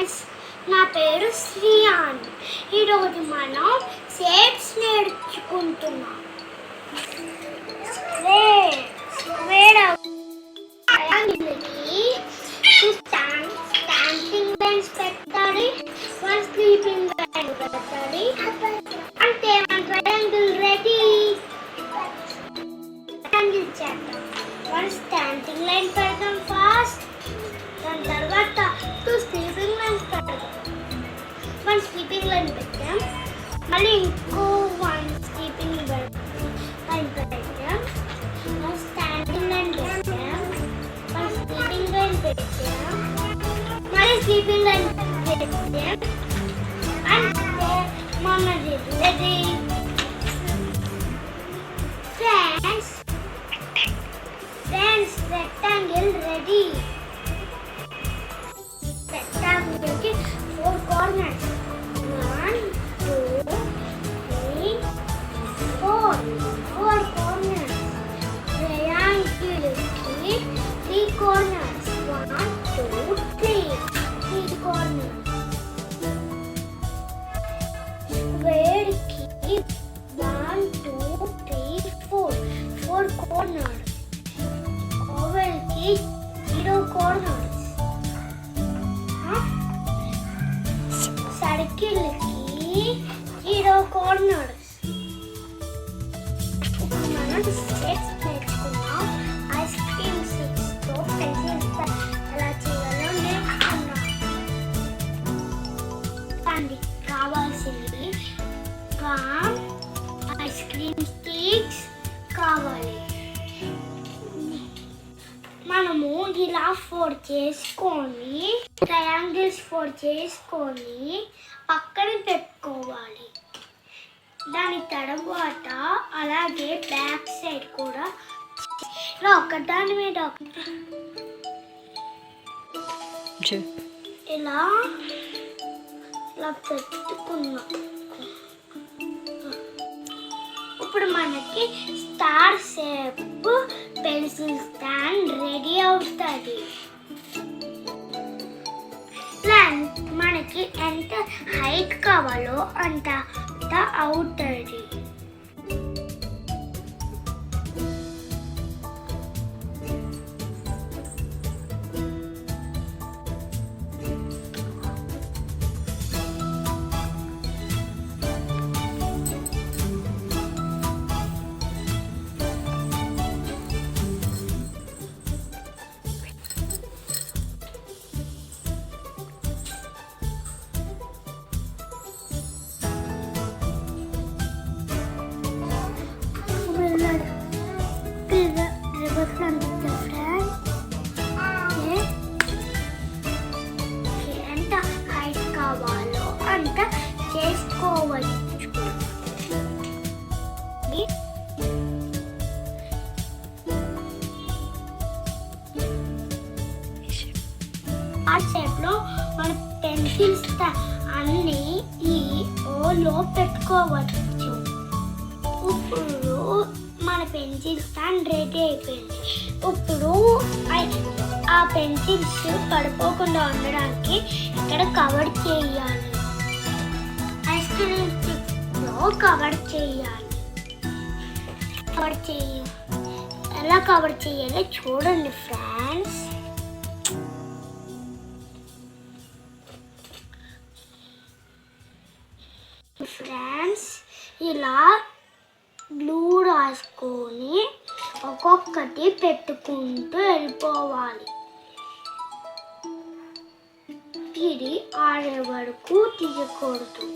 Friends, నా పేరు శ్రీయాన్. ఈరోజు మనం షేప్స్ నేర్చుకుంటున్నాం. స్టాండింగ్ లైన్స్ పెట్టాలి, వన్ స్లీపింగ్ లైన్ పెట్టాలి. అంటే మన ట్రయాంగిల్ రెడీ. ట్రయాంగిల్ చేద్దాం. వన్ స్టాండింగ్ లైన్ పెడదాం ఫస్ట్. దాని తర్వాత టూ స్లీపింగ్ లైన్స్ పెడదాం. వన్ స్లీపింగ్ లైన్ పెట్టాం, మళ్ళీ ఇంకో వన్ స్లీపింగ్ లైన్ పెట్టాం, వన్ స్టాండింగ్ లైన్ పెట్టాం, వన్ స్లీపింగ్ లైన్ పెట్టాం, మళ్ళీ స్లీపింగ్ లైన్ పెట్టాం. అంటే మనది రెడీ. Friends, rectangle ready. రెక్టాంగిల్కి 4 కార్నర్స్. 1, 2, 3, 4 కార్నర్స్. ట్రయాంగిల్కి 3 corners. 1, 2, 3 corners. స్క్వేర్కి 1, 2, 3, 4 corners. ఓవెల్కి 0 corners. సర్కిల్కి 0 corners. ఇప్పుడు మనం షేప్స్ నేర్చుకున్నాం. ఐస్ క్రీమ్ స్టిక్స్తో పెన్సిల్స్ ఎలా చేయాలో నేర్చుకున్నాం. దానికి కావాల్సింది ఐస్ క్రీమ్ స్టిక్స్ కావాలి. మనము ఇలా 4 చేసుకొని ట్రయాంగిల్స్ 4 చేసుకొని పక్కన పెట్టుకోవాలి. దాని తర్వాత అలాగే బ్యాక్ సైడ్ కూడా ఇలా ఒకదాని మీద ఇలా పెట్టుకున్నాం. ఇప్పుడు మనకి star shape pencil stand ready అవుతుంది. మనకి ఎంత హైట్ కావాలో అంత అవుతుంది. ఎంత హైట్ కావాలో అంత చేసుకోవచ్చు. ఆ షేప్లో మన పెన్సిల్స్ అన్ని ఈ ఓలో పెట్టుకోవచ్చు. ఇప్పుడు మన పెన్సిల్ స్టాండ్ రెడీ అయిపోయింది. ఇప్పుడు ఆ పెన్సిల్స్ పడిపోకుండా ఉండడానికి ఇక్కడ కవర్ చేయాలి. ఐస్ క్రీమ్ స్టిక్స్లో కవర్ చేయాలి. ఎలా కవర్ చేయాలో చూడండి ఫ్రెండ్స్. ఇలా గ్లూ రాసుకొని ఒక్కొక్కటి పెట్టుకుంటూ వెళ్ళిపోవాలి. ఇది ఆడే వరకు తీయకూడదు.